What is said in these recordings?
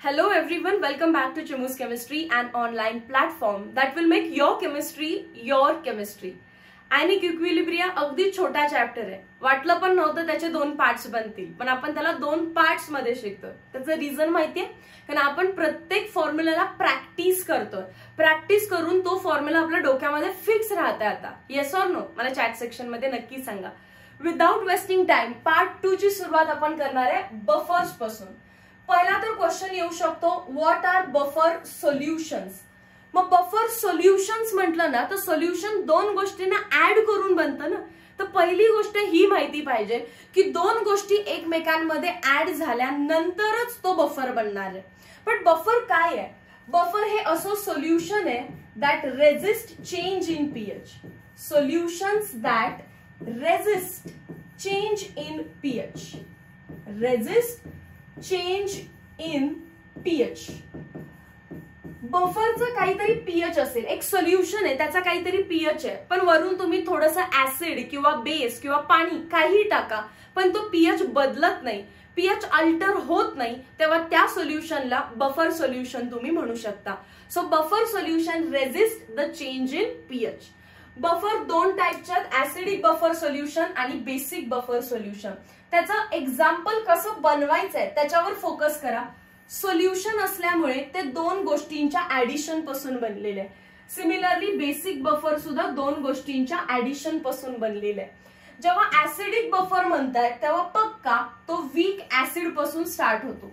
Hello everyone, welcome back to Chimu's Chemistry, an online platform that will make your chemistry your chemistry. Ionic equilibria अगदी छोटा chapter आहे. वाटलं पण नव्हतं त्याचे दोन पार्ट्स बनतील, पण आपण त्याला दोन पार्ट्स मध्ये शिकतो. त्याचं रिझन माहितीये, कारण आपण प्रत्येक फॉर्म्युलाला प्रॅक्टिस करतोय. प्रॅक्टिस करून तो फॉर्म्युला आपल्या डोक्यामध्ये फिक्स राहते. आता येस ऑर नो मला चॅट सेक्शन मध्ये नक्की सांगा. विदाउट वेस्टिंग टाइम पार्ट 2 ची सुरुवात आपण करणार आहे बफर्स पासून. पहिला तर क्वेश्चन येऊ शकतो, व्हॉट आर बफर सोल्युशन्स. मग बफर सोल्युशन्स म्हटलं ना तर सोल्युशन दोन गोष्टींना ऍड करून बनतं ना. तर पहिली गोष्ट ही माहिती पाहिजे की दोन गोष्टी एकमेकांमध्ये ऍड झाल्यानंतरच तो बफर बनणार आहे. पण बफर काय आहे? बफर हे असं सोल्युशन आहे that resist change in pH. Solutions that resist change in pH. Resist change in pH. बफरचं काहीतरी पीएच असेल, एक सोल्युशन आहे त्याचा काहीतरी पीएच आहे, पण वरून तुम्ही थोडंसं ऍसिड किंवा बेस किंवा पाणी काही टाका, पण तो पीएच बदलत नाही, पीएच अल्टर होत नाही, तेव्हा त्या सोल्युशनला बफर सोल्युशन तुम्ही म्हणू शकता. So buffer solution resist the change in pH. Buffer दोन टाईपचे आहेत, ऍसिडिक बफर सोल्युशन आणि बेसिक बफर सोल्युशन. त्याचं एक्झाम्पल कसं बनवायचं आहे त्याच्यावर फोकस करा. सोल्युशन असल्यामुळे ते दोन गोष्टींच्या ऍडिशन पासून बनलेले आहे. सिमिलरली बेसिक बफर सुद्धा दोन गोष्टींच्या ऍडिशन पासून बनलेले आहे. जेव्हा ऍसिडिक बफर म्हणताय तेव्हा पक्का तो वीक ऍसिड पासून स्टार्ट होतो.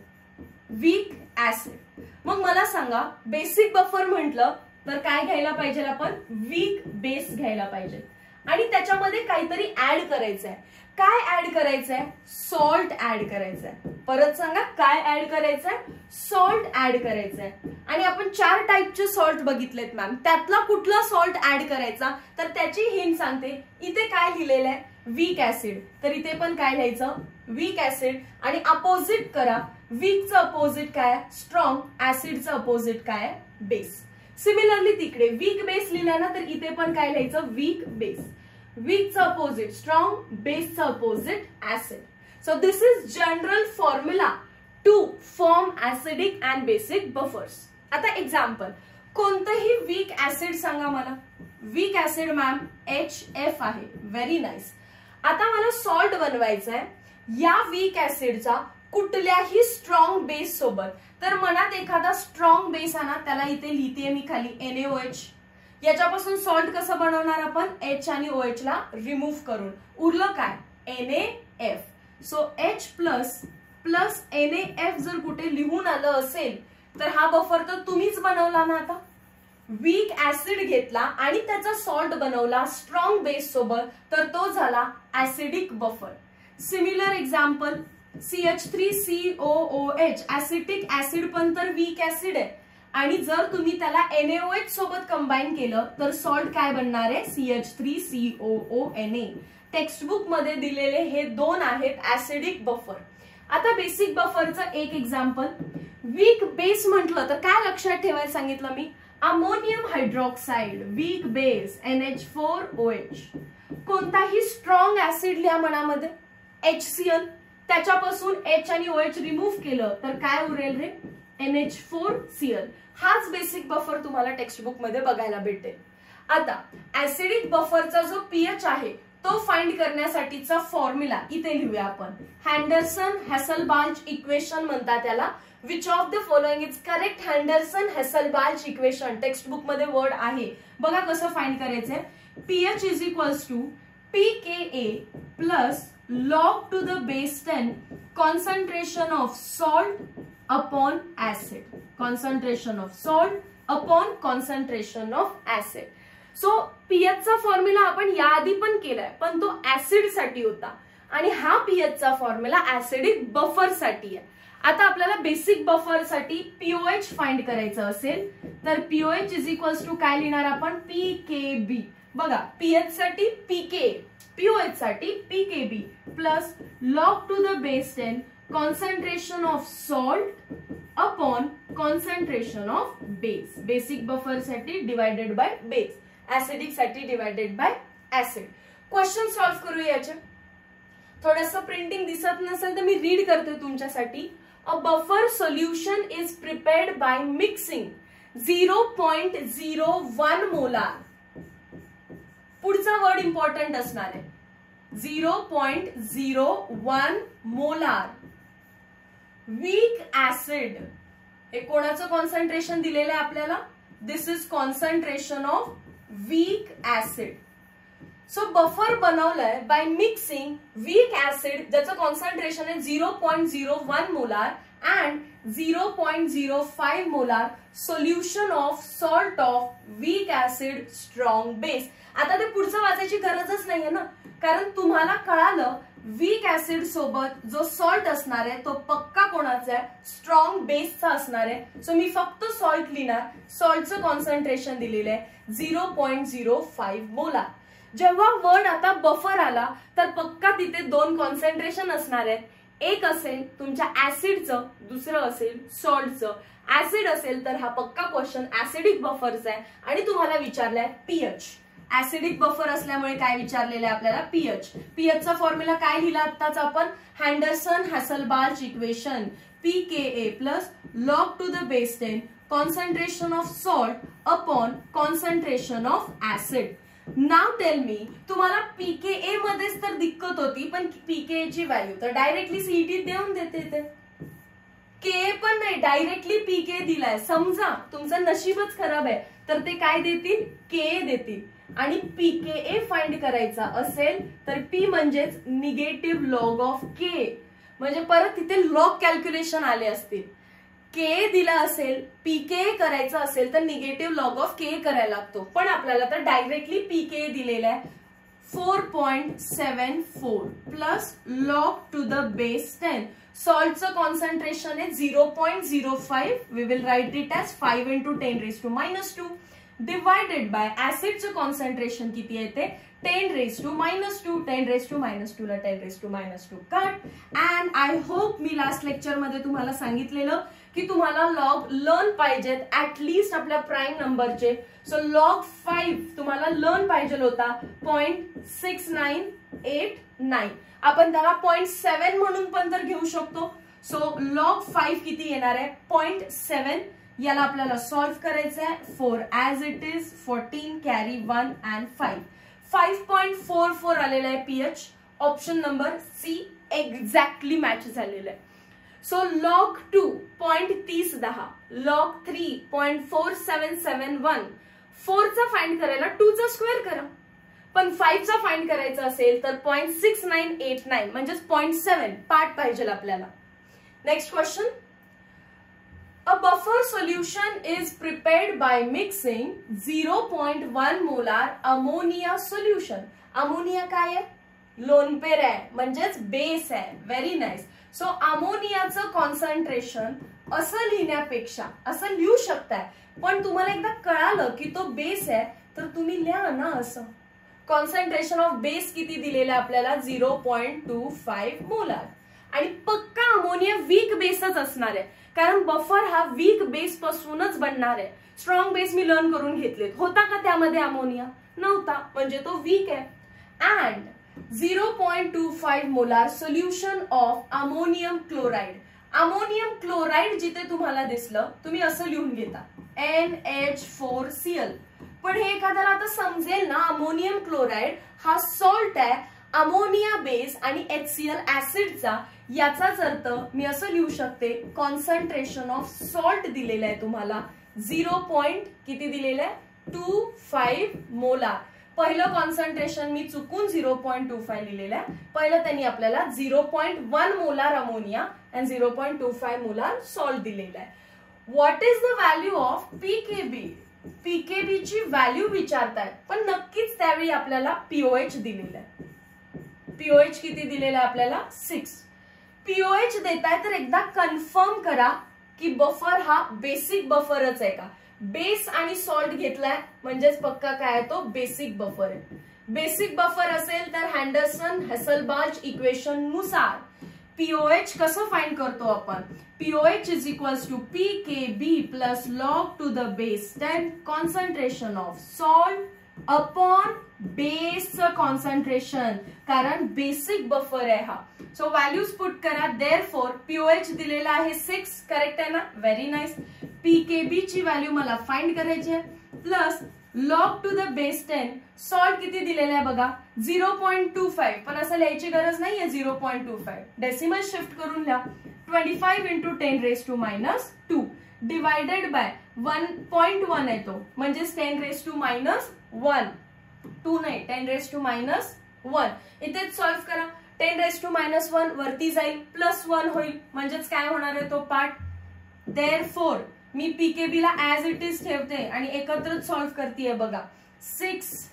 Weak acid. मग मला सांगा, बेसिक बफर म्हटलं तर काय घ्यायला पाहिजे आपण? वीक बेस घ्यायला पाहिजे आणि त्याच्यामध्ये काहीतरी ऍड करायचंय. काय ऍड करायचंय? सॉल्ट ऍड करायचंय. परत सांगा, काय ऍड करायचंय? सॉल्ट ऍड करायचंय. आणि आपण 4 टाईपचे सॉल्ट बघितलेत मॅम, त्यातला कुठला सॉल्ट ऍड करायचा तर त्याची हिंट सांगते. इथे काय लिहिलेलं आहे? Weak acid. तर इथे पण काय लिहायचं? Weak acid. आणि अपोजिट करा. वीकचं अपोजिट काय? स्ट्रॉंग. ऍसिडचं अपोजिट काय? बेस. सिमिलरली तिकडे वीक बेस लिहिला ना तर इथे पण काय लिहायचं? Weak base. वीकचं अपोजिट स्ट्रॉंग, बेसचं opposite acid. So this is general formula to form acidic and basic buffers. आता एक्झाम्पल, कोणतंही वीक ऍसिड सांगा मला. वीक ऍसिड मॅम HF आहे. Very nice. आता मला सॉल्ट बनवायचं आहे या वीक ऍसिडचा कुठल्याही स्ट्रॉंग बेस सोबत. तर मनात एखादा स्ट्रॉंग बेस आहे ना, त्याला इथे लिहिते मी खाली NaOH. याच्यापासून सॉल्ट कसं बनवणार आपण? H आणि OH ला रिमूव्ह करून उरलं काय? NaF. So H plus plus NaF जर कुठे लिहून आलं असेल तर हा बफर तर तुम्हीच बनवला ना. आता वीक ऍसिड घेतला आणि त्याचा सॉल्ट बनवला स्ट्रॉंग बेस सोबत, तर तो झाला acidic buffer. Similar example, CH3COOH. Acetic acid पण तर वीक ऍसिड आहे आणि जर तुम्ही त्याला NaOH सोबत कंबाईन केलं तर सॉल्ट काय बनणार आहे? CH3COONA. टेक्स्टबुक मध्ये दिलेले हे दोन आहेत ऍसिडिक बफर. आता बेसिक बफरचं एक एक्झाम्पल. वीक बेस म्हटलं तर काय लक्षात ठेवायला सांगितलं मी? Ammonium hydroxide. Weak base NH4OH. कोणताही स्ट्रॉंग ऍसिड लिहा मनामध्ये. HCl. त्याच्यापासून H आणि OH रिमूव्ह केलं तर काय उरेल रे? NH4Cl. हाच बेसिक बफर तुम्हाला टेक्स्टबुक मध्ये बघायला भेटेल. आता ऍसिडिक बफरचा जो पीएच आहे तो फाइंड करण्यासाठीचा फॉर्म्युला इथे लिहूया आपण. हँडरसन-हॅसल-बाल्च इक्वेशन म्हणतात त्याला. Which of the following is correct? Henderson Hasselbalch equation. Textbook मध्ये वर्ड आहे बघा कसं फाइंड करायचंय. PH is equals to pKa plus log to the base 10 concentration of salt upon acid. Concentration of salt upon concentration of acid. So pH चा formula आपण याआधी पण केलाय, पण तो ऍसिड साठी होता आणि हा pH चा फॉर्म्युला ऍसिडिक बफर साठी आहे. आता आपल्याला बेसिक बफर साठी POH फाइंड करायचं असेल तर POH इज इक्वल्स टू काय लिहिणार आपण? PKB. बघा, pH साठी PK, POH साठी PKB plus log to the base 10 concentration of salt upon concentration of base. Basic buffer साठी डिवाइडेड बाय बेस, ऍसिडिक साठी divided by acid. Question solve करूया याचे. थोडंसं प्रिंटिंग दिसत नसेल तर मी रीड करते तुमच्यासाठी. A buffer solution is prepared by mixing 0.01 molar. पुढचा वर्ड इम्पॉर्टंट असणार आहे 0.01 मोलार वीक ऍसिड. हे कोणाचं कॉन्सन्ट्रेशन दिलेलं आहे आपल्याला? This is concentration of weak acid. So buffer बनवलंय बाय मिक्सिंग वीक ऍसिड ज्याचं कॉन्सन्ट्रेशन आहे 0.01 molar and 0.05 molar solution of salt of weak acid strong base. आता ते पुढचं वाचायची गरजच नाहीये ना, कारण तुम्हाला कळालं वीक ऍसिड सोबत जो सॉल्ट असणार आहे तो पक्का कोणाचा आहे? स्ट्रॉंग बेसचा असणार आहे. सो मी फक्त सॉल्ट लिहिणार. सॉल्टचं कॉन्सन्ट्रेशन दिलेलं आहे 0.05 मोलार. जेव्हा वर्ड आता बफर आला तर पक्का तिथे दोन कॉन्सन्ट्रेशन असणार आहेत. एक असेल तुमच्या ऍसिडचं, दुसरं असेल सॉल्टचं. ऍसिड असेल तर हा पक्का क्वेश्चन ऍसिडिक बफरचा आहे आणि तुम्हाला विचारलाय पीएच. ऍसिडिक बफर असल्यामुळे काय विचारलेलं आहे आपल्याला? पीएच. पीएचचा फॉर्म्युला काय लिहिला आत्ताच आपण? Henderson Hasselbalch equation pKa plus log to the base 10 concentration of salt upon concentration of acid. नाव टेल मी, तुम्हाला pKa मध्येच तर दिक्कत होती, पण pKa ची व्हॅल्यू तर डायरेक्टली सीईटी देऊन देते ते. के पण नाही, डायरेक्टली pKa दिलाय. समजा तुमचं नशीबच खराब आहे तर ते काय देतील? के देतील. आणि pKa फाइंड करायचा असेल तर p म्हणजेच निगेटिव्ह लॉग ऑफ के, म्हणजे परत तिथे लॉग कॅल्क्युलेशन आले असतील. के दिला असेल, pKa करायचं असेल तर निगेटिव्ह लॉग ऑफ के करायला लागतो. पण आपल्याला तर डायरेक्टली pKa दिलेला आहे 4.74 plus log to the base 10. सॉल्टचं कॉन्सन्ट्रेशन आहे 0.05. We will write it as 5 into 10⁻². Divided by ऍसिडचं कॉन्सन्ट्रेशन किती आहे ते 10⁻². 10⁻² ला 10⁻². कट. अँड आय होप मी लास्ट लेक्चर मध्ये तुम्हाला सांगितलेलं की तुम्हाला लॉग लर्न पाहिजेत ऍटलीस्ट आपल्या प्राईम नंबरचे. सो लॉग 5 तुम्हाला लर्न पाहिजे होता 0.6989. आपण त्याला 0.7 म्हणून पण तर घेऊ शकतो. सो लॉग 5 किती येणार आहे? 0.7. याला आपल्याला सॉल्व्ह करायचं आहे. 4 as it is, 14 carry 1 and 5. 5.44 आलेला आहे pH. Option number C exactly match झालेला आहे. So log 2 0.3010, log 3 0.4771. 4 चा फाइंड करायला 2 चा स्क्वेअर करा, पण 5 चा फाइंड करायचा असेल तर 0.6989 म्हणजेच 0.7 पार्ट पाहिजे आपल्याला. Next question. A buffer solution is prepared by mixing 0.1 molar ammonia solution. Ammonia काय आहे? लोन पेर आहे, म्हणजेच बेस आहे. Very nice. सो अमोनियाचं कॉन्सन्ट्रेशन असं लिहिण्यापेक्षा असं लिहू शकताय, पण तुम्हाला एकदा कळालं की तो बेस आहे तर तुम्ही लिहा ना असं. कॉन्सन्ट्रेशन ऑफ बेस किती दिलेलं आहे आपल्याला? 0.25 मोलार. आणि पक्का अमोनिया वीक बेसच असणार आहे, कारण बफर हा वीक बेस पासूनच बनणार आहे. स्ट्रॉंग बेस मी लर्न करून घेतलेत. होता का त्यामध्ये अमोनिया? नव्हता, म्हणजे तो वीक आहे. And 0.25 molar solution of ammonium chloride. Ammonium chloride जिथे तुम्हाला दिसलं तुम्ही असं लिहून घेता NH4Cl. पण हे एखाद्याला आता समजेल ना, अमोनियम क्लोराइड हा सॉल्ट आहे अमोनिया बेस आणि HCl ऍसिडचा. याचाच अर्थ मी असं लिहू शकते, कॉन्सन्ट्रेशन ऑफ सॉल्ट दिलेलं आहे तुम्हाला 0. किती दिलेलं आहे? 25 मोलार. पहिलं कॉन्सन्ट्रेशन मी चुकून 0.25 लिहिलेलं आहे. पहिलं त्यांनी आपल्याला 0.1 molar ammonia and 0.25 molar salt दिलेलं आहे. What is the value of pKb? PKb ची व्हॅल्यू विचारतायत, पण नक्कीच त्यावेळी आपल्याला पीओएच दिलेलं आहे. पीओएच किती दिलेलं आहे आपल्याला? 6. पीओएच देताय तर एकदा कन्फर्म करा की बफर हा बेसिक बफरच आहे का. बेस आणि सॉल्ट घेतलाय म्हणजेच पक्का काय आहे तो? बेसिक बफर आहे. बेसिक बफर असेल तर हँडरसन हॅसलबाल्च इक्वेशन नुसार पीओएच कसं फाइंड करतो आपण? POH is equals to pKb plus log to the base 10 concentration of salt upon बेसचं कॉन्सन्ट्रेशन, कारण बेसिक बफर आहे हा. सो व्हॅल्यूज पुट करा. देअरफॉर पीओएच दिलेला आहे 6, करेक्ट आहे ना, व्हेरी नाईस. पीकेबी ची व्हॅल्यू मला फाइंड करायची आहे, plus log to the base 10 salt किती दिलेला आहे बघा 0.25, पण असं लिहायची गरज नाहीये 0.25, डेसिमल शिफ्ट करून लिहा. 25 into 10 raised to minus 2 divided by 1.1 येतो, म्हणजेच 10 raised to minus 1, 2 नाही 10 raised to minus 1. इथेच सॉल्व्ह करा. 10 raised to minus 1 वरती जाईल, प्लस 1 होईल, म्हणजेच काय होणार आहे तो पार्ट. देअरफॉर मी पीकेबी ला ऍज इट इज ठेवते आणि एकत्रच सॉल्व्ह करतेय बघा. 6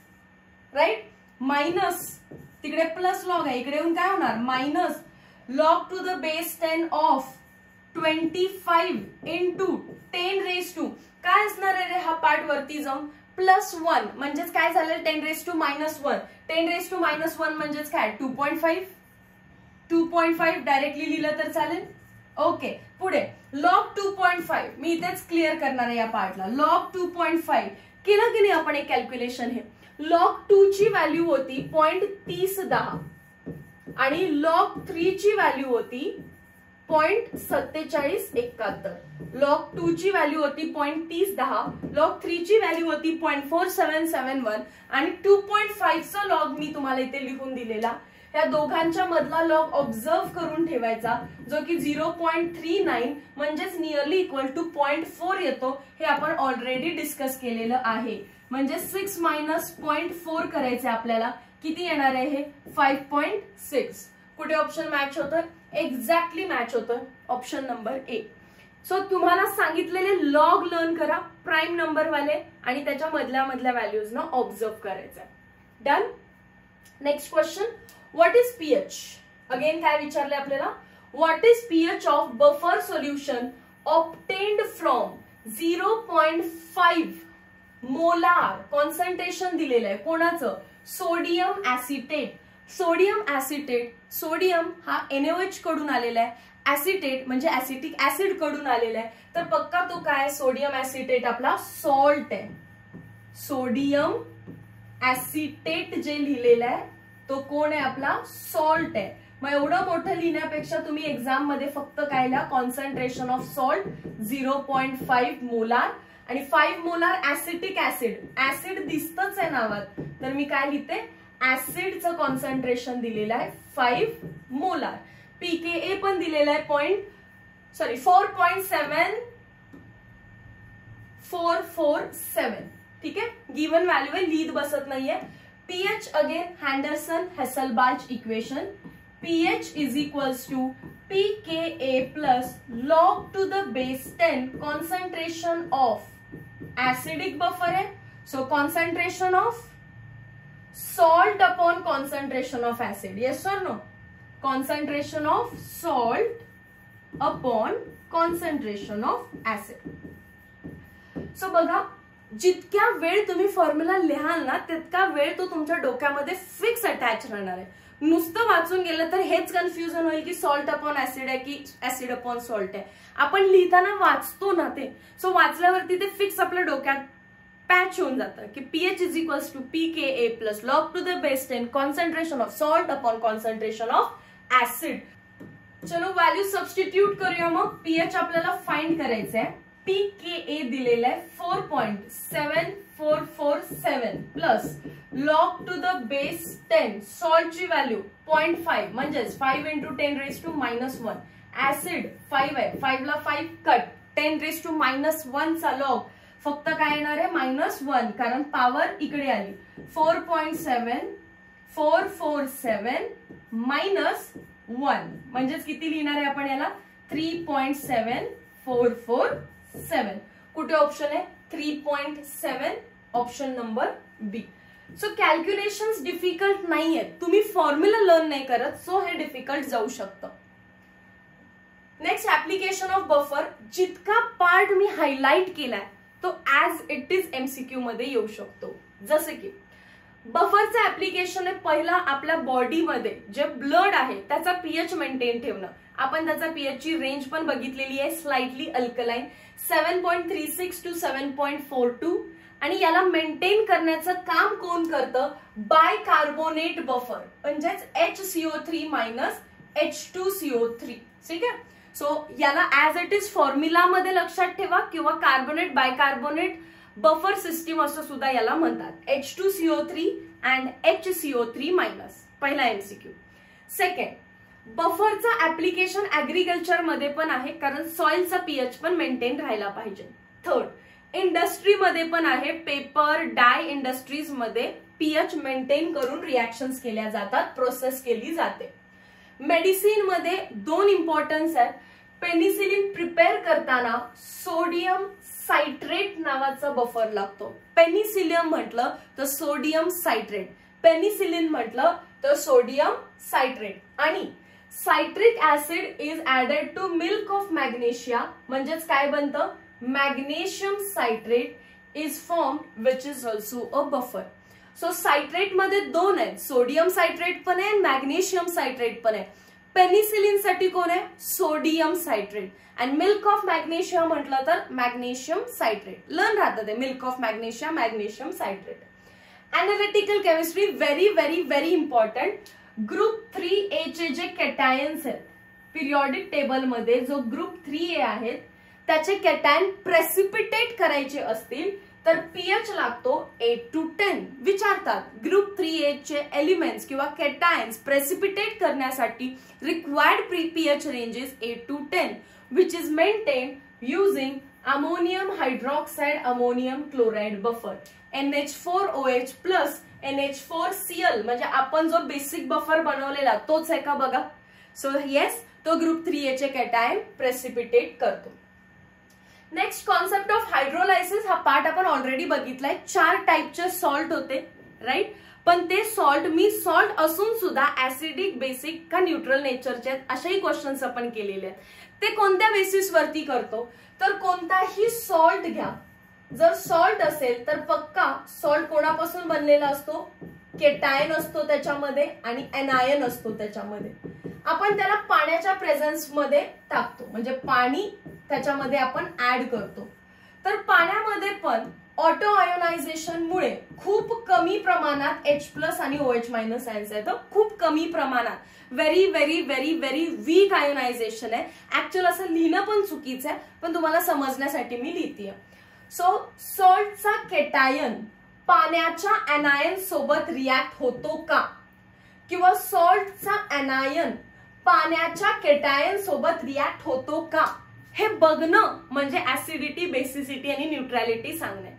राईट, मायनस तिकडे प्लस लॉग आहे, इकडे येऊन काय होणार minus log to the base 10 of 25 into 10 raised to काय असणार आहे रे हा पार्ट वरती जाऊन प्लस 1, म्हणजेच काय झालं 10 raised to minus 1. 10 raised to minus 1 म्हणजेच काय 2.5. 2.5 डायरेक्टली लिहिलं तर चालेल. ओके, पुढे log 2.5 मी इथेच क्लिअर करणार आहे या पार्टला. log 2.5 केलं की नाही आपण एक कॅल्क्युलेशन. हे log 2 ची व्हॅल्यू होती 0.3010 आणि log 3 ची व्हॅल्यू होती 0.4771. log 2 ची व्हॅल्यू होती 0.3010, log 3 ची व्हॅल्यू होती 0.4771 आणि 2.5 चा लॉग मी तुम्हाला इथे लिहून दिलेला. या दोघांच्या मधला लॉग ऑब्झर्व करून ठेवायचा, जो की 0.39 म्हणजेच नियरली इक्वल टू 0.4 येतो. हे आपण ऑलरेडी डिस्कस केलेलं आहे. म्हणजे 6 मायनस 0.4 करायचे आपल्याला, किती येणार आहे हे 5.6. कुठे ऑप्शन मॅच होतोय, एक्झॅक्टली मॅच होतोय ऑप्शन नंबर ए. सो तुम्हाला सांगितलेले लॉग लर्न करा प्राईम नंबर वाले आणि त्याच्या मधल्या व्हॅल्यूज ना ऑब्झर्व करायचं. Done. Next question, what is pH. Again काय विचारले आपल्याला, what is pH of buffer solution obtained from 0.5 molar concentration दिलेलं आहे. कोणाचं, sodium acetate. Sodium acetate, sodium हा NaOH कडून आलेला आहे, ऍसिटेट म्हणजे ऍसिटिक ऍसिड कडून आलेला आहे. तर पक्का तो काय सोडियम ऍसिटेट आपला सॉल्ट आहे. सोडियम ऍसिटेट जे लिहिलेलं आहे तो कोण आहे आपला सॉल्ट आहे. मग एवढं मोठं लिहिण्यापेक्षा तुम्ही एक्झाम मध्ये फक्त काय लिहा, कॉन्सन्ट्रेशन ऑफ सॉल्ट 0.5 मोलार आणि 5 मोलार ऍसिटिक ऍसिड. ऍसिड दिसतच आहे नावात, तर मी काय लिहिते ऍसिडचं कॉन्सन्ट्रेशन दिलेलं आहे 5 मोलार. पीकेए पण दिलेलं आहे 4.7447. ठीक आहे, गिवन व्हॅल्यू आहे, लीद बसत नाहीये. PH again Henderson Hasselbalch equation. PH is equals to pKa plus log to the base 10 concentration of acidic buffer आहे. So concentration of salt upon concentration of acid. Yes or no? Concentration of salt upon concentration of acid. So बघा, जितक्या वेळ तुम्ही formula लिहाल ना तितका वेळ तो तुमच्या डोक्यामध्ये फिक्स अटॅच राहणार आहे. नुसतं वाचून गेलं तर हेच कन्फ्युजन होईल की सॉल्ट अपॉन ऍसिड आहे की ऍसिड अपॉन सॉल्ट आहे. आपण लिहिताना वाचतो ना ते, सो वाचल्यावरती ते फिक्स आपल्या डोक्यात पॅच होऊन जातं की pH is equals to pKa plus log to the base 10 concentration of salt upon concentration of acid. चलो व्हॅल्यू सबस्टिट्यूट करूया. मग पीएच आपल्याला फाइंड करायचं आहे. पीकेए दिलेलं आहे 4.7447 plus log to the base 10 सॉल्टची व्हॅल्यू 0.5 म्हणजेच 5 into 10 raised to minus 1. Acid 5 आहे, 5 ला 5 कट, 10 raised to minus 1 चा लॉग फक्त काय येणार आहे -1 कारण पॉवर इकडे आली. 4.7447 minus 1 म्हणजेच किती लिहिणार आहे आपण याला 3.7447. कुठे ऑप्शन आहे 3.7, ऑप्शन नंबर बी. सो कॅल्क्युलेशन्स डिफिकल्ट नाहीये, तुम्ही फॉर्म्युला लर्न नाही करत, सो हे डिफिकल्ट जाऊ शकतं. Next application of buffer. जितका पार्ट मी हायलाइट केलाय तो ऍज इट इज एमसीक्यू मध्ये येऊ शकतो. जसे की बफरचं ऍप्लिकेशन आहे पहिला, आपल्या बॉडीमध्ये जे ब्लड आहे त्याचा पीएच मेंटेन ठेवणं. आपण त्याचा पीएच ची रेंज पण बघितलेली आहे, स्लाइटली अल्कलाइन 7.36 to 7.42 आणि याला मेंटेन करण्याचं काम कोण करतं? बायकार्बोनेट बफर, म्हणजेच HCO3 मायनस H2CO3. ठीक आहे. सो याला ऍज इट इज फॉर्म्युला मध्ये लक्षात ठेवा, किंवा कार्बोनेट बायकार्बोनेट बफर सिस्टीम असं सुद्धा याला म्हणतात. H2CO3 and HCO3 minus. पहिला MCQ. सेकंड, बफरचा ऍप्लिकेशन ऍग्रिकल्चर मध्ये पण आहे, कारण सॉइलचा पीएच पण मेंटेन राहायला पाहिजे. थर्ड, इंडस्ट्रीमध्ये पण आहे. पेपर डाय इंडस्ट्रीज मध्ये पीएच मेंटेन करून रिएक्शन्स केल्या जातात, प्रोसेस केली जाते. मेडिसिन मध्ये दोन इम्पॉर्टन्स आहेत. पेनिसिलिन प्रिपेअर करताना सोडियम सायट्रेट नावाचा बफर लागतो. पेनिसिलियम म्हटलं तर सोडियम सायट्रेट, पेनिसिलिन म्हटलं तर सोडियम सायट्रेट. आणि citric acid is added to milk of magnesia, म्हणजेच काय बनतं? Magnesium citrate is form which is also a buffer. So citrate मध्ये दोन आहेत, सोडियम सायट्रेट पण आहे, मॅग्नेशियम सायट्रेट पण आहे. पेनिसिलिन साठी कोण आहे? Sodium citrate. And milk of magnesia म्हटलं तर मॅग्नेशियम सायट्रेट. लर्न राहतं ते milk of magnesia, magnesium citrate. Analytical chemistry very very very important. Group 3A चे जे कॅटायन्स आहेत पिरियॉडिक टेबल मध्ये, जो ग्रुप 3A आहेत त्याचे कॅटायन प्रेसिपिटेट करायचे असतील तर पीएच लागतो 8 to 10. विचारतात ग्रुप 3A चे एलिमेंट्स किंवा कॅटायन्स प्रेसिपिटेट करण्यासाठी required pH ranges 8 to 10, which is maintain using ammonium hydroxide ammonium chloride buffer. NH4OH plus NH4Cl, म्हणजे आपण जो बेसिक बफर बनवलेला तोच आहे का बघा. सो येस, तो ग्रुप 3A चे कॅटायन प्रेसिपिटेट करतो. नेक्स्ट, कॉन्सेप्ट ऑफ हायड्रोलायसिस हा पार्ट आपण ऑलरेडी बघितलाय. 4 टाईपचे सॉल्ट होते, राईट. पण ते सॉल्ट मी सॉल्ट असून सुद्धा ऍसिडिक, बेसिक का न्यूट्रल नेचरचे आहेत असेही क्वेश्चन्स आपण केलेले आहेत. ते कोणत्या बेसिसवरती करतो? तर कोणताही सॉल्ट घ्या, जर सॉल्ट असेल तर पक्का सॉल्ट कोणापासून बनलेला असतो? केटायन असतो त्याच्यामध्ये आणि एनायन असतो त्याच्यामध्ये. आपण त्याला पाण्याच्या प्रेझेन्स मध्ये टाकतो, म्हणजे पाणी त्याच्यामध्ये आपण ऍड करतो. तर पाण्यामध्ये पण ऑटो आयोनायझेशन मुळे खूप कमी प्रमाणात H+ आणि OH- आयन्स येतं, खूप कमी प्रमाणात. Very very very very weak ionization आहे. ऍक्च्युअल असं लिहिणं पण चुकीचं आहे, पण तुम्हाला समजण्यासाठी मी लिहितेय. सो सॉल्टचा केटायन पाण्याच्या एनायन सोबत रिॲक्ट होतो का, किंवा सॉल्टचा एनायन पाण्याच्या केटायन सोबत रिॲक्ट होतो का, हे बघणं म्हणजे ऍसिडिटी, बेसिसिटी आणि न्यूट्रॅलिटी सांगणे.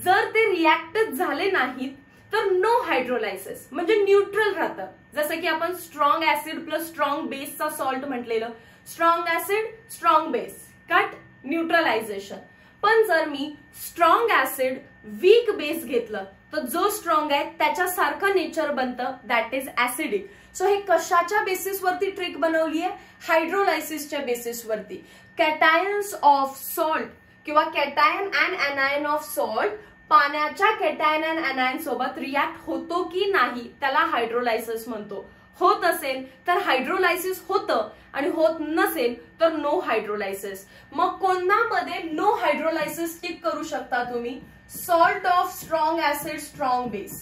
जर ते रिॲक्टच झाले नाहीत तर नो हायड्रोलायसिस, म्हणजे न्यूट्रल राहतं. जसं की आपण स्ट्रॉंग ऍसिड प्लस स्ट्रॉंग बेसचा सॉल्ट म्हटलेलं, strong acid strong base, cut neutralisation. पण जर मी स्ट्रॉंग ऍसिड वीक बेस घेतलं तर जो स्ट्रॉंग आहे त्याच्यासारखं नेचर बनतं, दॅट इज ऍसिडिक. सो हे कशाच्या बेसिसवरती ट्रिक बनवली आहे? हायड्रोलायसिसच्या बेसिसवरती. कॅटायन्स ऑफ सॉल्ट किंवा cation and anion of salt पाण्याच्या कॅटायन अँड एनायन सोबत रिॲक्ट होतो की नाही त्याला हायड्रोलायसिस म्हणतो. होत असेल तर हायड्रोलायसिस होतं आणि होत नसेल तर नो हायड्रोलायसिस. मग कोणामध्ये नो हायड्रोलायसिस टिक करू शकता तुम्ही? Salt of strong acid strong base,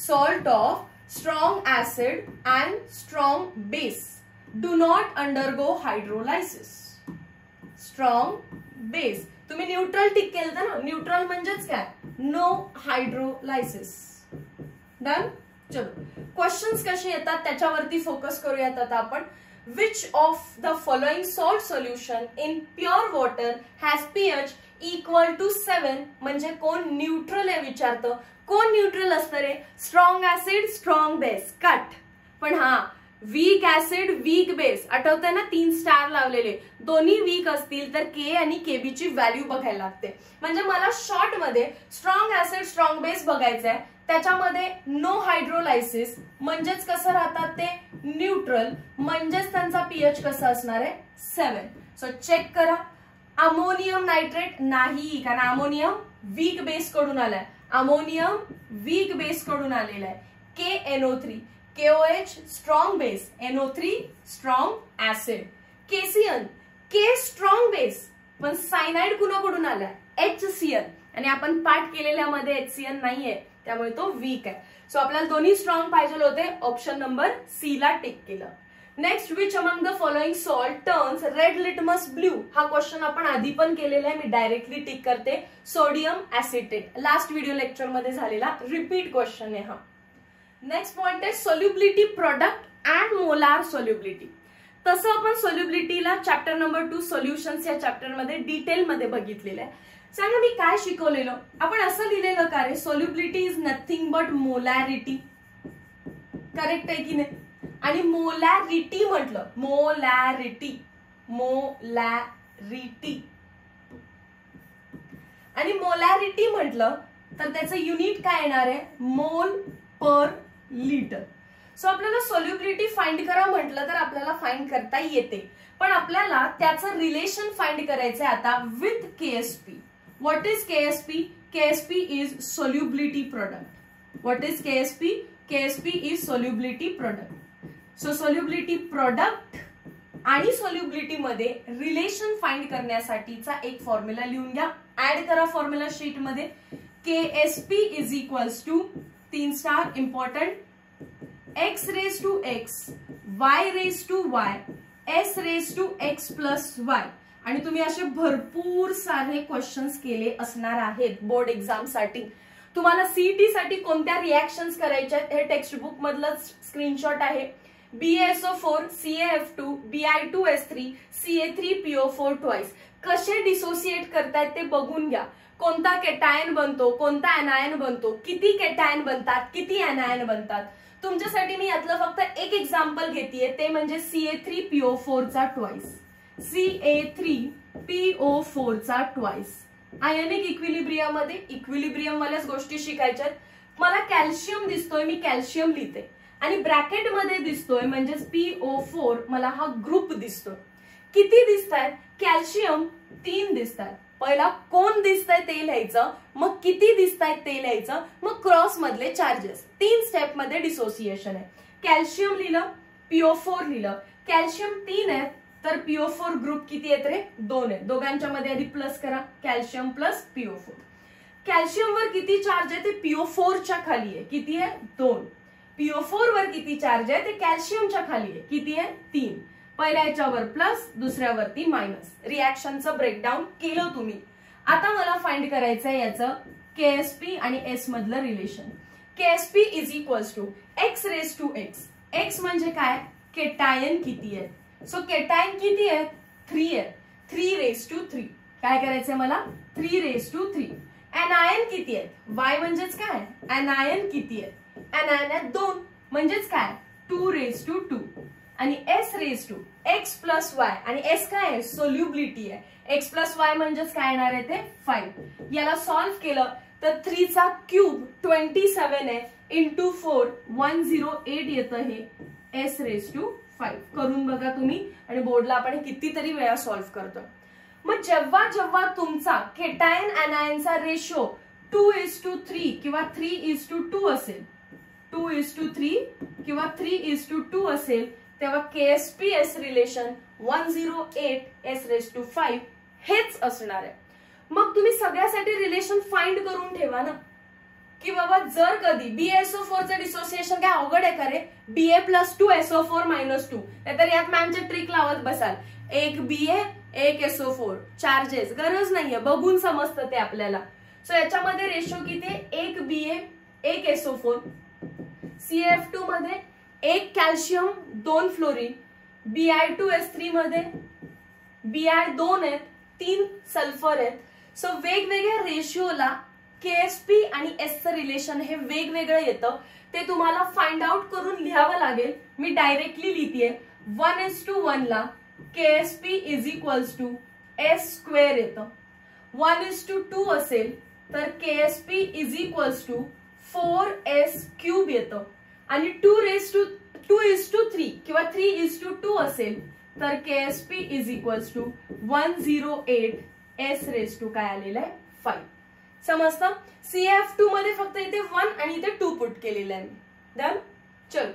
salt of strong acid and strong base do not undergo hydrolysis. Strong base तुम्ही न्यूट्रल टिक केलं ना, न्यूट्रल म्हणजेच काय? No hydrolysis. डन. चलो, क्वेश्चन्स कसे येतात त्याच्यावरती फोकस करूयात आता आपण. Which of the following salt solution in pure water has pH equal to 7? म्हणजे कोण न्यूट्रल आहे विचारतं. कोण न्यूट्रल असतं रे? Strong acid strong base, cut. पण हा वीक ऍसिड वीक बेस, आठवतंय ना 3 स्टार लावलेले, दोन्ही वीक असतील तर के आणि केबी ची व्हॅल्यू बघायला लागते. म्हणजे मला शॉर्ट मध्ये स्ट्रॉंग ऍसिड स्ट्रॉंग बेस बघायचंय, त्याच्यामध्ये नो हायड्रोलायसिस म्हणजेच कसं राहतात ते? न्यूट्रल, म्हणजेच त्यांचा पीएच कसा असणार आहे? 7. सो चेक करा. अमोनियम नायट्रेट नाही, कारण अमोनियम वीक बेस कडून आलाय, अमोनियम वीक बेस कडून आलेला आहे. KNO3, KOH strong base, NO3 strong acid. KCN, K strong base, पण सायनाइड कुणाकडून आलाय? HCl. आणि आपण पाठ केलेल्यामध्ये HCl नाहीये, त्यामुळे तो वीक आहे. सो आपल्याला दोन्ही स्ट्रॉंग पाहिजे होते. ऑप्शन नंबर सी ला टिक केलं. Next, which among the following salt turns red litmus blue. हा क्वेश्चन आपण आधी पण केलेला आहे, मी डायरेक्टली टिक करते. Sodium acetate, last video lecture मध्ये झालेला रिपीट क्वेश्चन आहे हा. नेक्स्ट पॉइंट आहे solubility product and molar solubility. तसं आपण सोल्युबिलिटीला चॅप्टर नंबर 2 सोल्युशन्स या चॅप्टर मध्ये डिटेल मध्ये बघितलेलं आहे. सांगा मी काय शिकवलेलं. आपण असं लिहिलेलं का रे, solubility is nothing but molarity. Correct आहे की नाही. आणि मोलॅरिटी म्हटलं, मोलॅरिटी आणि मोलॅरिटी म्हटलं तर त्याचं युनिट काय येणार आहे, मोल पर लिटर. सो आपल्याला सोल्युबिलिटी फाइंड करा म्हटलं तर आपल्याला फाइंड करता येते, पण आपल्याला त्याचं रिलेशन फाइंड करायचं आहे आता with KSP. What is KSP? KSP is solubility product. What is KSP? KSP is solubility product. So solubility product आणि सोल्युबिलिटी मध्ये रिलेशन फाइंड करण्यासाठीचा एक फॉर्म्युला लिहून घ्या. ऍड करा फॉर्म्युला शीट मध्ये. KSP is equals to 3 star important, x raise to x, y raise to y, s raise to x plus y. आणि तुम्ही असे भरपूर सारे क्वेश्चन्स केले असणार आहेत बोर्ड एक्झाम साठी. तुम्हाला सीईटी साठी कोणत्या रिएक्शन्स करायच्या आहेत हे टेक्स्टबुक मधलं स्क्रीनशॉट आहे. BaSO4 CaF2 Bi2S3 Ca3PO4 twice. कसे डिसोसिएट करतायत ते बघून घ्या. कोणता केटायन बनतो, कोणता एनायन बनतो, किती केटायन बनतात, किती एनायन बनतात. तुमच्यासाठी मी यातलं फक्त एक एक्झाम्पल घेतेय, ते म्हणजे Ca3PO4 चा ट्वाइस. Ca3PO4 चा ट्वाइस. आयोनिक इक्विलिब्रियम मध्ये इक्विलिब्रियम वाल्याच गोष्टी शिकायच्यात. मला कॅल्शियम दिसतोय, मी कॅल्शियम लिहिते. आणि ब्रॅकेट मध्ये दिसतोय म्हणजेच PO4, मला हा ग्रुप दिसतोय. किती दिसतायत? कॅल्शियम 3 दिसतायत. पहिला कोण दिसतंय ते लिहायचं, मग किती दिसतायत ते लिहायचं, मग क्रॉस मधले चार्जेस. 3 स्टेप मध्ये डिसोसिएशन आहे. कॅल्शियम लिहिलं, PO4 लिहिलं. कॅल्शियम 3 आहेत तर PO4 ग्रुप किती आहेत रे, 2 आहेत. दोघांच्या मध्ये आधी प्लस करा, कॅल्शियम प्लस PO4. कॅल्शियम वर किती चार्ज आहे ते PO4 च्या खाली आहे, किती आहे 2. PO4 वर किती चार्ज आहे ते कॅल्शियमच्या खाली आहे, किती आहे 3. पहिल्या याच्यावर प्लस, दुसऱ्यावरती मायनस. रिएक्शनचं ब्रेकडाऊन केलं तुम्ही. आता मला फाइंड करायचंय याचं KSP आणि S मधलं रिलेशन. KSP is equals to x raise to x. x म्हणजे काय, केटायन किती आहे. सो केटायन किती आहेत, 3 आहेत. 3 रेज टू 3. काय करायचंय मला, 3 रेज टू 3. एनायन किती आहेत, y म्हणजेच काय, एनायन किती आहेत. एनायन आहेत 2 म्हणजेच काय, 2 रेज टू 2. आणि S raise to x plus y. आणि S काय आहे, सोल्युबिलिटी आहे. x प्लस y म्हणजेच काय येणार आहे ते 5. याला सॉल्व्ह केलं तर 3 चा क्यूब 27 आहे, इंटू 4 108 येतं हे S रेज टू 5. करून बघा तुम्ही, आणि बोर्डला आपण कितीतरी वेळा सॉल्व्ह करतो. मग जेव्हा जेव्हा तुमचा केटायन एनायनचा रेशो 2:3 किंवा 3:2 असेल, 2:3 किंवा 3:2 असेल, तेव्हा KSP-S रिलेशन 108 S⁵ हेच असणार आहे. मग तुम्ही सगळ्यासाठी रिलेशन फाइंड करून ठेवा ना, की बाबा जर कधी BaSO4 चं डिसोसिएशन काय अवघड आहे का रे, Ba प्लस 2 SO4 मायनस 2. नाहीतर यात मॅमचे ट्रिक लावत बसाल, एक Ba एक SO4 चार्जेस, गरज नाहीये, बघून समजतं ते आपल्याला. सो याच्यामध्ये रेशो किती आहे, एक Ba एक SO4. CaF2 मध्ये एक कॅल्शियम 2 फ्लोरीन. Bi2S3 मध्ये Bi 2 आहेत, 3 सल्फर आहेत. सो वेगवेगळ्या रेशिओला KSP आणि S चं रिलेशन हे वेगवेगळं येतं. ते तुम्हाला फाइंड आउट करून लिहावं लागेल. मी डायरेक्टली लिहितेय. 1:1 ला KSP is equals to S² येतं. 1:2 असेल तर KSP is equals to 4S³ येतं. आणि 2:3 किंवा 3:2 असेल तर KSP is equals to 108 S⁵ काय आलेलं आहे 5. समजतं. CaF2 मध्ये फक्त इथे 1 आणि इथे 2 पुट केलेलं आहे. डन. चल,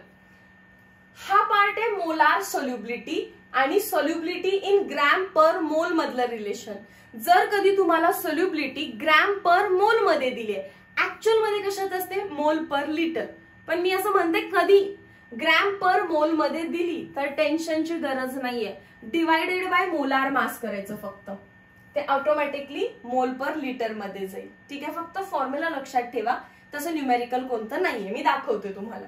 हा पार्ट आहे मोलार सोल्युबिलिटी. आणि सॉल्युबिलिटी इन ग्रॅम पर मोल मधलं रिलेशन. जर कधी तुम्हाला सॉल्युबिलिटी ग्रॅम पर मोल मध्ये दिली, ऍक्च्युअल मध्ये कशात असते मोल पर लिटर, पण मी असं म्हणते कधी ग्रॅम पर मोल मध्ये दिली तर टेन्शनची गरज नाहीये, डिवायडेड बाय मोलार मास करायचं फक्त, ते ऑटोमॅटिकली मोल पर लिटर मध्ये जाईल. ठीक आहे, फक्त फॉर्म्युला लक्षात ठेवा, तसं न्यूमेरिकल कोणतं नाहीये, मी दाखवते तुम्हाला.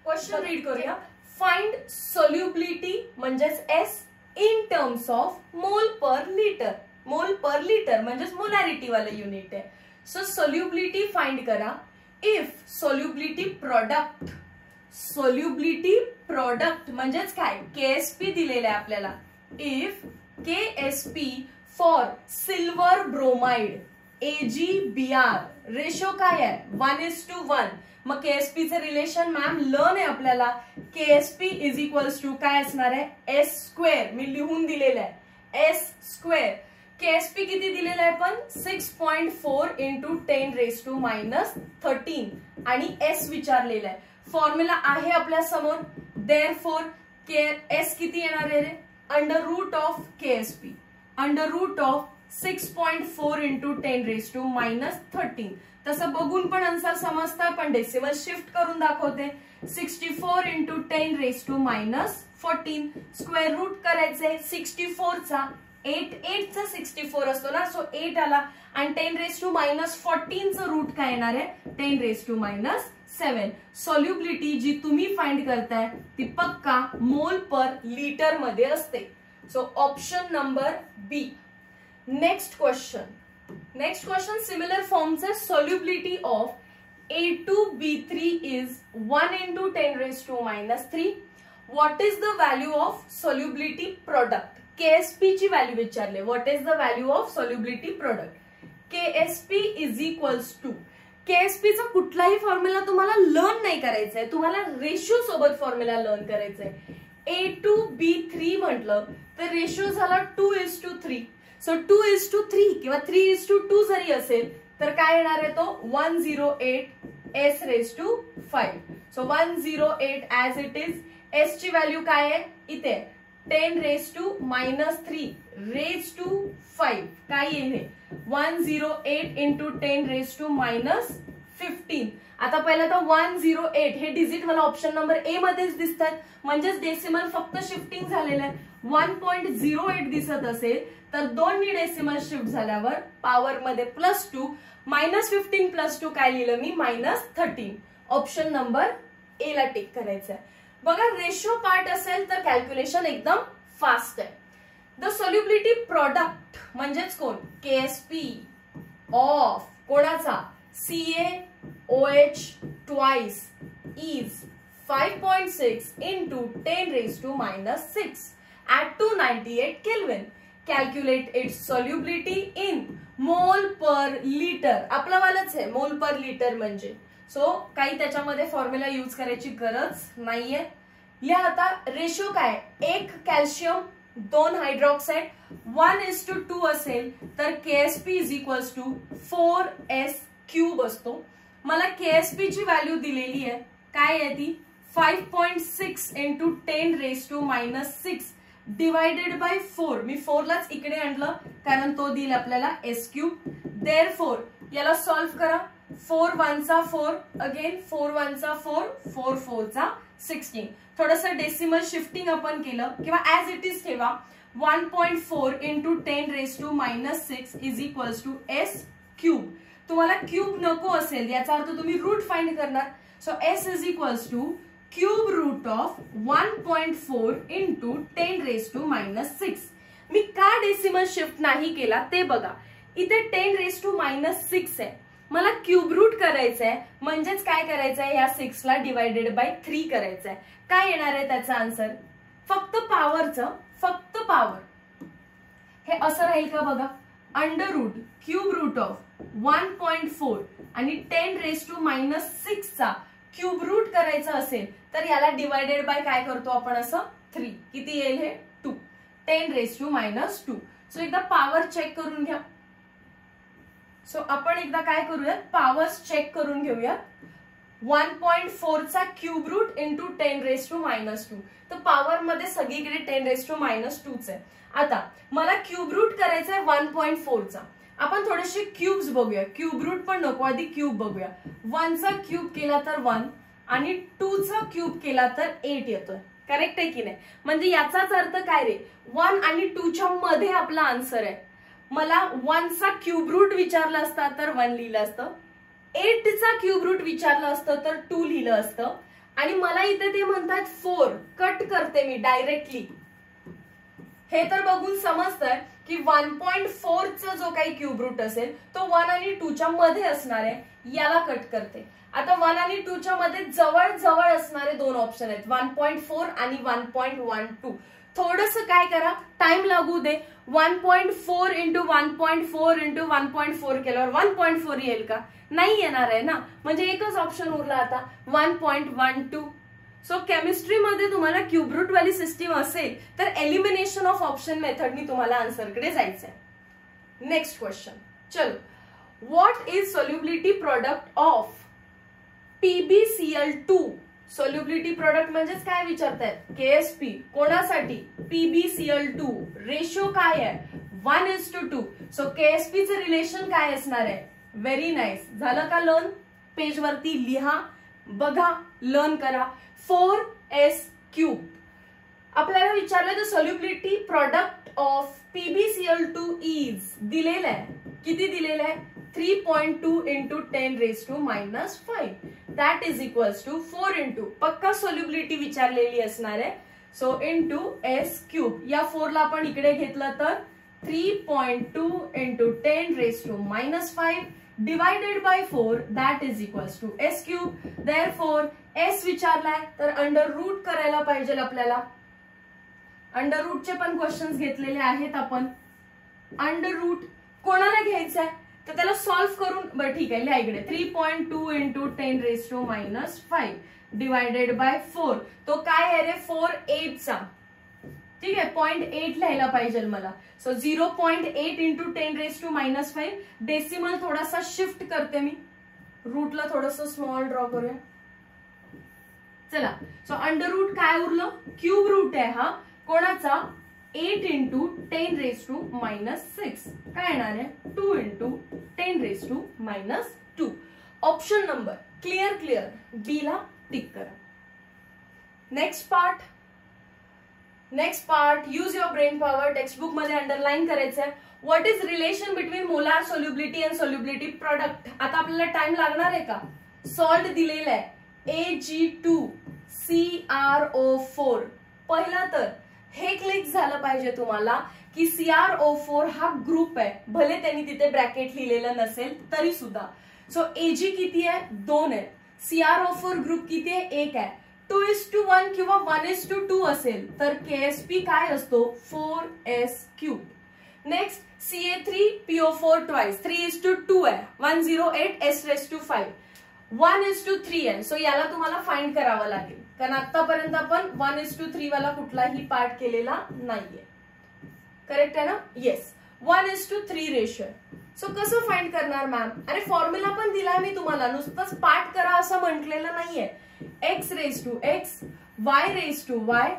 क्वेश्चन रीड करूया. फाइंड सॉल्युबिलिटी म्हणजेच S in terms of mole per litre. मोल पर लिटर म्हणजेच मोलॅरिटी वाला युनिट आहे. सो सॉल्युबिलिटी फाइंड करा. If solubility product, solubility product म्हणजेच काय, केएसपी दिलेलं आहे आपल्याला. If Ksp for silver bromide AgBr ratio काय आहे 1:1. मग केएसपी चे रिलेशन मॅम लर्न आहे आपल्याला. केएसपी इज इक्वल्स टू काय असणार आहे एस स्क्वेअर, मी लिहून दिलेलं आहे एस स्क्वेअर. केएसपी किती दिलेलं आहे पण 6.4 इंटू 10⁻⁻13 आणि एस विचारलेला आहे. फॉर्म्युला आहे आपल्या समोर. देअरफॉर एस किती येणार आहे रे, under root of Ksp, under root of 6.4 into 10⁻⁻13. तसं बघून पण आन्सर समजतं, पण डेसिमल शिफ्ट करून दाखवते. 64 इंटू 10⁻14 स्क्वेअर रूट करायचंय 64 चा. 8 चा 64 असतो ना, सो 8 आला. आणि 10⁻14 चं रूट काय येणार आहे 10⁻7. सॉल्युबिलिटी जी तुम्ही फाइंड करताय ती पक्का मोल पर लिटर मध्ये असते. So option number B. Next question similar forms है. Solubility of A2B3 is 1 into 10⁻³ what is the value of solubility product. KSP ची व्हॅल्यू विचारले. What is the value of solubility product. KSP is equals to, KSP चा कुठलाही formula तुम्हाला learn नाही करायचा आहे, तुम्हाला रेशो सोबत फॉर्म्युला लर्न करायचा आहे. A2B3 म्हटलं तर रेशो झाला 2:3. सो 2:3 किंवा 3:2 जरी असेल तर काय येणार आहे तो 108 S⁵5. So 108 as it is. S ची व्हॅल्यू काय आहे इथे 10⁻³ raised-5 काय येईल हे 108 इंटू 10⁻15. आता पहिला तर 108 हे डिजिट मला ऑप्शन नंबर ए मध्येच दिसतात, म्हणजेच डेसिमल फक्त शिफ्टिंग झालेलं आहे. 1.08 दिसत असेल तर 2 डेसिमल शिफ्ट झाल्यावर पॉवर मध्ये +2, -15 +2 काय लिहिलं मी -13. ऑप्शन नंबर ए ला टिक करायचं आहे. बघा रेशो पार्ट असेल तर कॅल्क्युलेशन एकदम फास्ट आहे. द सॉल्युबिलिटी प्रोडक्ट म्हणजेच कोण केएसपी ऑफ कोणाचा CaOH twice is 5.6 into 10⁻6 at 298 Kelvin. Calculate its solubility in मोल पर लिटर. आपला वालाच आहे मोल पर लिटर म्हणजे. सो काही त्याच्यामध्ये फॉर्म्युला यूज करायची गरज नाहीये. लिहा आता रेशो काय 1 कॅल्शियम 2 हायड्रॉक्साइड 1:2 असेल तर Ksp is equals to 4S³ असतो. मला केएसपी ची व्हॅल्यू दिलेली आहे काय आहे ती 5.6 इंटू 10⁻6 डिवायडेड बाय 4. मी 4 लाच इकडे आणलं कारण तो दिल आपल्याला S³. देअरफॉर याला सॉल्व्ह करा. 4 1 चा 4 अगेन 4 1 चा 4 4 4 चा 16. थोडंसं डेसिमल शिफ्टिंग आपण केलं किंवा ऍज इट इज ठेवा. 1.4 into 10⁻6 is equals to S³. तुम्हाला क्यूब नको असेल याचा अर्थ तुम्ही रूट फाइंड करणार. So S is equals to cube root of 1.4 into 10⁻6. मी का डेसिमल शिफ्ट नाही केला ते बघा. इथे 10⁻6 आहे, मला क्यूब रूट करायचं आहे म्हणजेच काय करायचं आहे या 6 ला डिवायडेड बाय 3 करायचं आहे. काय येणार आहे त्याचा आन्सर फक्त पॉवरचं, फक्त पॉवर. हे असं राहील का बघा. Under root cube root of 1.4 आणि 10⁻6 चा क्यूब रूट करायचं असेल तर याला डिवायडेड बाय काय करतो आपण असं 3. किती येईल हे 2 10⁻². सो एकदा पॉवर चेक करून घ्या. सो आपण एकदा काय करूयात पॉवर्स चेक करून घेऊयात. 1.4 चा क्यूब रूट इंटू 10⁻². तर पॉवर मध्ये सगळीकडे 10⁻²च आहे. आता मला क्यूब रूट करायचा आहे 1.4 चा. आपण थोडेसे क्यूब्स बघूया. क्यूब रूट पण नको, आधी क्यूब बघूया. 1 चा क्यूब केला तर 1 आणि 2 चा क्यूब केला तर 8 येतोय. करेक्ट आहे की नाही? म्हणजे याचाच अर्थ काय रे, 1 आणि 2 च्या मध्ये आपला आन्सर आहे. मला 1 चा क्यूब रूट विचारलं असता तर 1 लिहिलं असतं, 8 चा क्यूब रूट विचारलं असतं तर 2 लिहिलं असतं. आणि मला इथे ते म्हणतात 4. कट करते मी डायरेक्टली. हे तर बघून समजतंय की 1.4 चा जो काही क्यूब रूट असेल तो 1 आणि 2 च्या मध्ये असणार आहे. याला कट करते. आता 1 आणि 2 च्या मध्ये जवळ जवळ असणारे दोन ऑप्शन आहेत, 1.4 आणि 1.12. थोडस काय करा, टाइम लागू दे. 1.4 इंटू 1.4 इंटू 1.4 केल्यावर 1.4 येईल का? नाही येणार आहे ना. म्हणजे एकच ऑप्शन उरला आता, 1.12. सो केमिस्ट्रीमध्ये तुम्हाला क्यूब रूट वाली सिस्टीम असेल तर एलिमिनेशन ऑफ ऑप्शन मेथडनी तुम्हाला आन्सरकडे जायचंय. Next question. चलो, what is solubility product of PbCl2? Solubility product म्हणजेच काय विचारतायत? KSP. कोणासाठी? PbCl2. रेशो काय आहे? 1:2. सो KSP चं रिलेशन काय असणार आहे? Very nice. झालं का लर्न? पेज वरती लिहा, बघा, लर्न करा. 4s³. आपल्याला विचारलं तर solubility product of PbCl2 is दिलेलं आहे. किती दिलेलं आहे? 3.2 into 10⁻⁻5. That is equals to 4 into, पक्का सोल्युबिलिटी विचारलेली असणार आहे. So into s³. या 4 ला आपण इकडे घेतलं तर 3.2 into 10⁻⁻5 divided by 4. That is equals to s³. Therefore s विचारलाय तर अंडर रूट करायला पाहिजे आपल्याला. अंडर रूटचे पण क्वेश्चन्स घेतलेले आहेत आपण. अंडर रूट कोणाला घ्यायचंय तर त्याला सॉल्व्ह करून, बरं ठीक आहे, लिहा इकडे 3.2 इंटू 10⁻⁻5 डिवायडेड बाय 4. तो काय आहे रे? 4/8 चा. ठीक आहे, 0.8 लिहायला पाहिजे मला. So 0.8 into 10⁻⁻5. डेसिमल थोडासा शिफ्ट करते मी, रूटला थोडस स्मॉल ड्रॉ करूया. चला, सो अंडर रूट काय उरलं? क्यूब रूट आहे हा. कोणाचा? 8 इंटू 10⁻⁻6. काय येणार आहे? 2 into 10⁻⁻2. Option number clear. B ला टिक करा. Next part use your brain power. Text book मध्ये अंडरलाईन करायचंय. What is relation between molar solubility and solubility product? आता आपल्याला टाइम लागणार आहे का? सॉल्ट दिलेला आहे Ag2CrO4. पहिला तर हे क्लिक झालं पाहिजे तुम्हाला की CrO4 हा ग्रुप आहे, भले त्यांनी तिथे ब्रॅकेट लिहिलेलं नसेल तरी सुद्धा. सो Ag किती आहे? 2 आहे. CrO4 ग्रुप किती आहे? 1 आहे. 2:1 किंवा 1:2 असेल तर KSP काय असतो? 4s³. नेक्स्ट CA3PO4 ट्वाइस 3:2 आहे. 108s⁵. 1:3 आहे. सो याला तुम्हाला फाइंड करावं लागेल कारण आतापर्यंत आपण 1:3 वाला कुठलाही पार्ट केलेला नाहीये. करेक्ट आहे ना? येस, 1:3 रेशो आहे. सो कसं फाइंड करणार मॅम? अरे फॉर्म्युला पण दिलाय मी तुम्हाला, नुसतंच पार्ट करा असं म्हटलेलं नाहीये. x⁻x, y⁻y,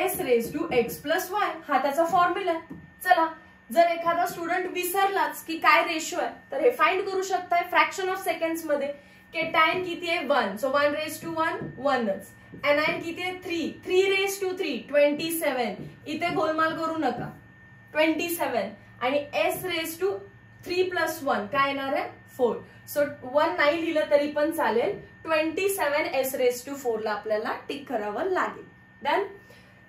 s⁻x+y हा त्याचा फॉर्म्युला आहे. चला, जर एखादा स्टुडंट विसरलाच की काय रेशो आहे तर हे फाइंड करू शकताय फ्रॅक्शन ऑफ सेकंड्स मध्ये. केटायन किती आहे? 1. सो 1:1 1च. एनायन किती आहे? 3. 3:3 27. इथे गोलमाल करू नका. 27 आणि s⁻3+1 काय येणार आहे? 4. सो 1 नाही लिहिलं तरी पण चालेल. 27s⁻4 ला आपल्याला टिक करावं लागेल. Then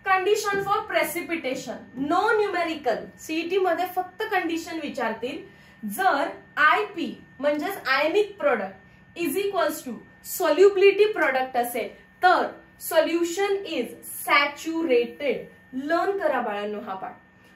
condition for precipitation. No numerical. CET मध्ये फक्त कंडिशन विचारतील. जर IP म्हणजेच ionic product is equals to solubility product असेल तर सोल्युशन इज सॅच्युरेटेड. लर्न करा बाळांनो हा पार्ट.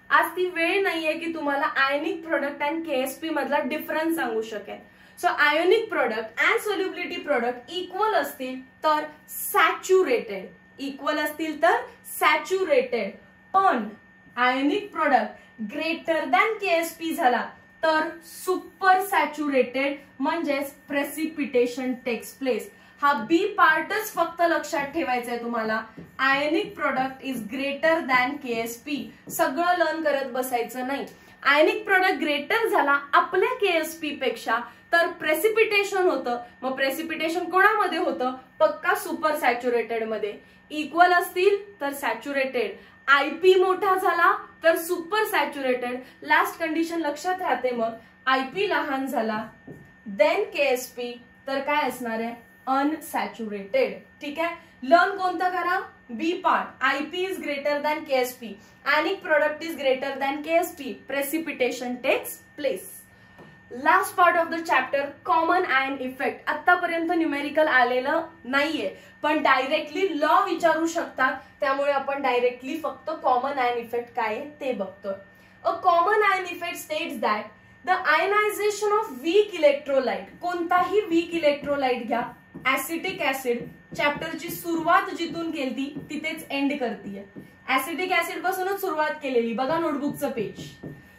आज ती वेळ नाहीये की तुम्हाला आयनिक प्रोडक्ट अँड KSP मधला डिफरन्स सांगू शकेल. So ionic product and solubility product equal असतील तर सॅच्युरेटेड. इक्वल असतील तर सॅच्युरेटेड. पण ionic product greater than KSP झाला तर सुपर सॅच्युरेटेड म्हणजेच प्रेसिपिटेशन टेक्स प्लेस. हा बी पार्टच फक्त लक्षात ठेवायचा आहे तुम्हाला. आयनिक product is greater than KSP. सगळं लर्न करत बसायचं नाही. आयनिक प्रोडक्ट ग्रेटर झाला आपल्या KSP पेक्षा तर प्रेसिपिटेशन होतं. मग प्रेसिपिटेशन कोणामध्ये होतं? पक्का सुपर सॅच्युरेटेड मध्ये. इक्वल असतील तर सॅच्युरेटेड. IP मोठा झाला तर सुपर सॅच्युरेटेड. लास्ट कंडिशन लक्षात राहते. मग IP लहान झाला देन KSP तर काय असणार आहे? अनसॅच्युरेटेड. ठीक आहे. लर्न कोणतं करा? B part. IP is greater than KSP. Ionic product is greater than KSP. Precipitation takes place. Last part of the chapter common ion effect. आतापर्यंत न्यूमेरिकल आलेलं नाहीये पण डायरेक्टली लॉ विचारू शकतात, त्यामुळे आपण डायरेक्टली फक्त कॉमन आयन इफेक्ट काय आहे ते बघतोय. A common ion effect states that the ionization of weak electrolyte. कोणताही वीक इलेक्ट्रोलाइट घ्या. ऍसिटिक ऍसिड चॅप्टरची सुरुवात जिथून केली तिथेच एंड करतीये. ऍसिटिक ऍसिड पासूनच सुरुवात केलेली. बघा नोटबुकचं पेज.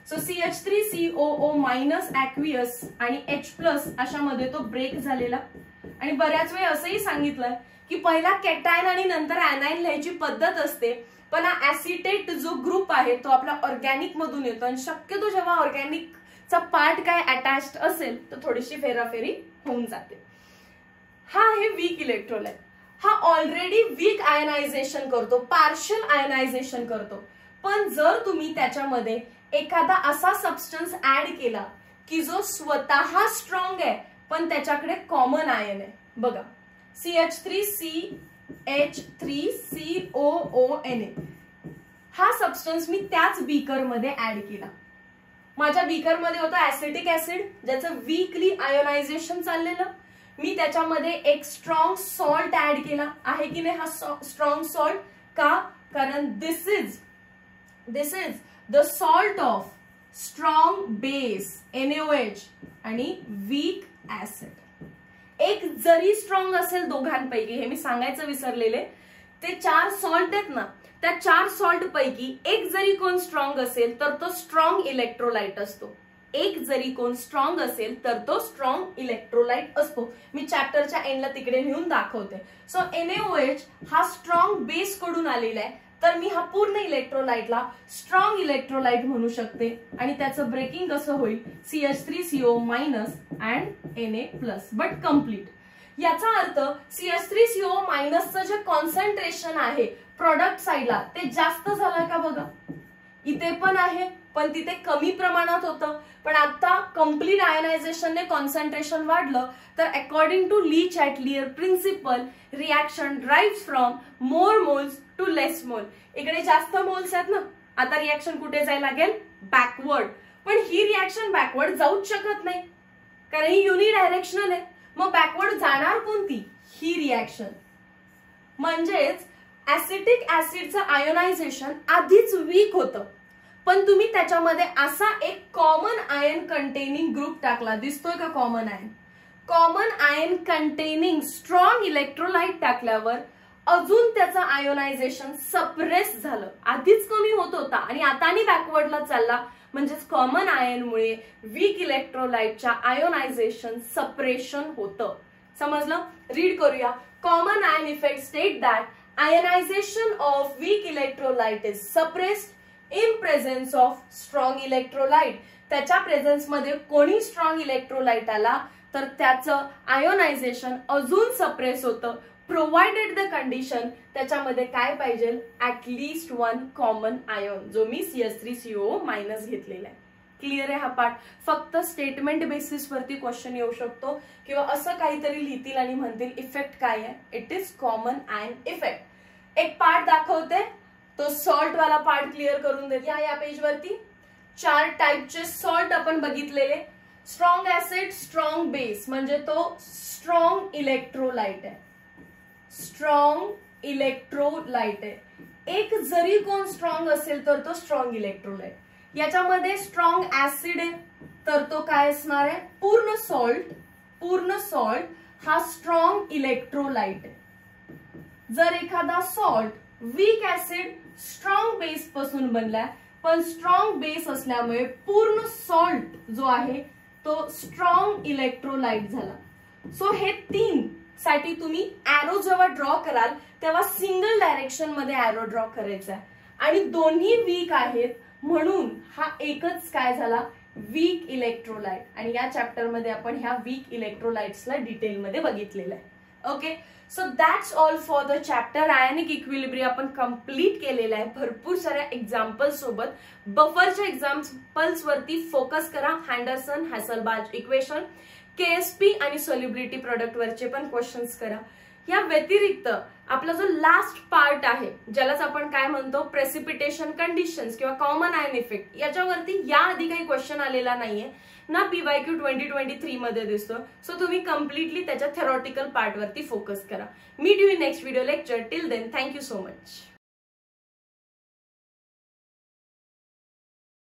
सो CH3COO मायनस ऍक्वियस आणि H+ अशामध्ये तो ब्रेक झालेला. आणि बऱ्याच वेळ असंही सांगितलंय की पहिला कॅटायन आणि नंतर ऍनायन लिहायची पद्धत असते, पण हा ऍसिटेट जो ग्रुप आहे तो आपला ऑर्गॅनिक मधून येतो आणि शक्यतो जेव्हा ऑर्गॅनिकचा पार्ट काय अटॅच्ड असेल तर थोडीशी फेराफेरी होऊन जाते. हा आहे वीक इलेक्ट्रोलाइट. हा ऑलरेडी वीक आयनायझेशन करतो, पार्शियल आयनायझेशन करतो. पण जर तुम्ही त्याच्यामध्ये एखादा असा सबस्टन्स ऍड केला की जो स्वतः स्ट्रॉंग आहे पण त्याच्याकडे कॉमन आयन आहे. बघा CH3CH3COONA. हा सबस्टन्स मी त्याच बीकर मध्ये ऍड केला. माझ्या बीकर मध्ये होतं ऍसिटिक ऍसिड ज्याचं वीकली आयोनायझेशन चाललेलं. मी त्याच्यामध्ये एक स्ट्रॉंग सॉल्ट ऍड केला आहे की नाही. हा स्ट्रॉंग सॉल्ट का? कारण this is the salt of strong base NaOH आणि वीक ऍसिड. एक जरी स्ट्रॉंग असेल दोघांपैकी, हे मी सांगायचं विसरलेले, ते 4 सॉल्ट आहेत ना, त्या 4 सॉल्ट पैकी एक जरी कोण स्ट्रॉंग असेल तर तो स्ट्रॉंग इलेक्ट्रोलाइट असतो. एक जरी कोण स्ट्रॉंग असेल तर तो स्ट्रॉंग इलेक्ट्रोलाइट असतो. मी चॅप्टरच्या एंडला तिकडे नेऊन दाखवते. सो NaOH हा स्ट्रॉंग बेस कडून आलेला आहे, तर मी हा पूर्ण इलेक्ट्रोलाइटला स्ट्रॉंग इलेक्ट्रोलाइट म्हणू शकते. आणि त्याचं ब्रेकिंग कसं होईल? CH3CO minus and Na+, but complete. याचा अर्थ CH3CO मायनसचं जे कॉन्सन्ट्रेशन आहे प्रोडक्ट साइडला ते जास्त झालं का? बघा इथे पण आहे पण तिथे कमी प्रमाणात होतं. पण आता कम्प्लीट आयनायझेशनने कॉन्सन्ट्रेशन वाढलं तर according to Le Chatelier principle reaction drives from more moles to less mole. इकडे जास्त मोल्स आहेत ना, आता रिॲक्शन कुठे जायला लागेल? बॅकवर्ड. पण ही रिॲक्शन बॅकवर्ड जाऊच शकत नाही कारण ही युनिडायरेक्शनल आहे. मग बॅकवर्ड जाणार कोणती? ही रिॲक्शन. म्हणजेच ऍसिटिक ऍसिडचं आयोनायझेशन आधीच वीक होतं पण तुम्ही त्याच्यामध्ये असा एक कॉमन आयन कंटेनिंग ग्रुप टाकला. दिसतोय का common ion? Common ion containing strong electrolyte टाकल्यावर अजून त्याचं आयोनायझेशन सप्रेस झालं. आधीच कमी होत होता आणि आता बॅकवर्डला चालला. म्हणजेच कॉमन आयनमुळे वीक इलेक्ट्रोलाइटच्या आयोनायझेशन सप्रेशन होतं. समजलं? रीड करूया. Common ion effect state that ionization of weak electrolyte is suppressed in presence of strong electrolyte. त्याच्या प्रेझेन्स मध्ये कोणी स्ट्रॉंग इलेक्ट्रोलाइट आला तर त्याचं आयोनायझेशन अजून सप्रेस होतं. प्रोव्हाइडेड द कंडिशन त्याच्यामध्ये काय पाहिजे? ऍटलिस्ट 1 कॉमन आयन, जो मी CH3COO मायनस घेतलेला आहे. क्लिअर आहे हा पार्ट? फक्त स्टेटमेंट बेसिस वरती क्वेश्चन येऊ शकतो किंवा असं काहीतरी लिहितील आणि म्हणतील इफेक्ट काय आहे? It is common ion effect. एक पार्ट दाखवते, तो सॉल्ट वाला पार्ट क्लिअर करून देते. या पेज वरती 4 टाइपचे सॉल्ट आपण बघितलेले. स्ट्रॉंग ऍसिड, स्ट्रॉंग बेस म्हणजे तो स्ट्रॉंग इलेक्ट्रोलाइट आहे. स्ट्रॉंग इलेक्ट्रोलाइट आहे. एक जरी कोण स्ट्रॉंग असेल तर तो स्ट्रॉंग इलेक्ट्रोलाइट. याच्यामध्ये स्ट्रॉंग ऍसिड आहे तर तो काय असणार आहे? पूर्ण सॉल्ट हा स्ट्रॉंग इलेक्ट्रोलाइट आहे. जर एखादा salt weak acid strong base पासून बनलाय पण स्ट्रॉंग बेस असल्यामुळे पूर्ण सॉल्ट जो आहे तो स्ट्रॉंग इलेक्ट्रोलाइट झाला. सो हे 3 साठी तुम्ही एरो जेव्हा ड्रॉ कराल तेव्हा सिंगल डायरेक्शन मध्ये एरो ड्रॉ करायचा आहे आणि दोन्ही वीक आहेत म्हणून हा एकच काय झाला वीक इलेक्ट्रोलाइट. आणि या चॅप्टर मध्ये आपण ह्या वीक इलेक्ट्रोलाइट्सला डिटेलमध्ये बघितलेलं आहे. Okay, so that's all for the chapter. Ionic equilibrium आपण कम्प्लीट केलेला आहे भरपूर साऱ्या एक्झाम्पल सोबत. बफरच्या एक्झाम्पल्स वरती फोकस करा. हँडरसन हॅसलबाच इक्वेशन, केएसपी आणि सोल्युबिलिटी प्रोडक्ट वरचे पण क्वेश्चन्स करा. या व्यतिरिक्त आपला जो लास्ट पार्ट आहे ज्यालाच आपण काय म्हणतो प्रेसिपिटेशन कंडिशन्स किंवा कॉमन आयन इफेक्ट, याच्यावरती याआधी काही क्वेश्चन आलेला नाहीये ना PYQ 2023 मध्ये दिसतो. सो तुम्ही कम्प्लिटली त्याच्या थेरॉटिकल पार्ट वरती फोकस करा. Meet you in next video lecture. Till then thank you so much.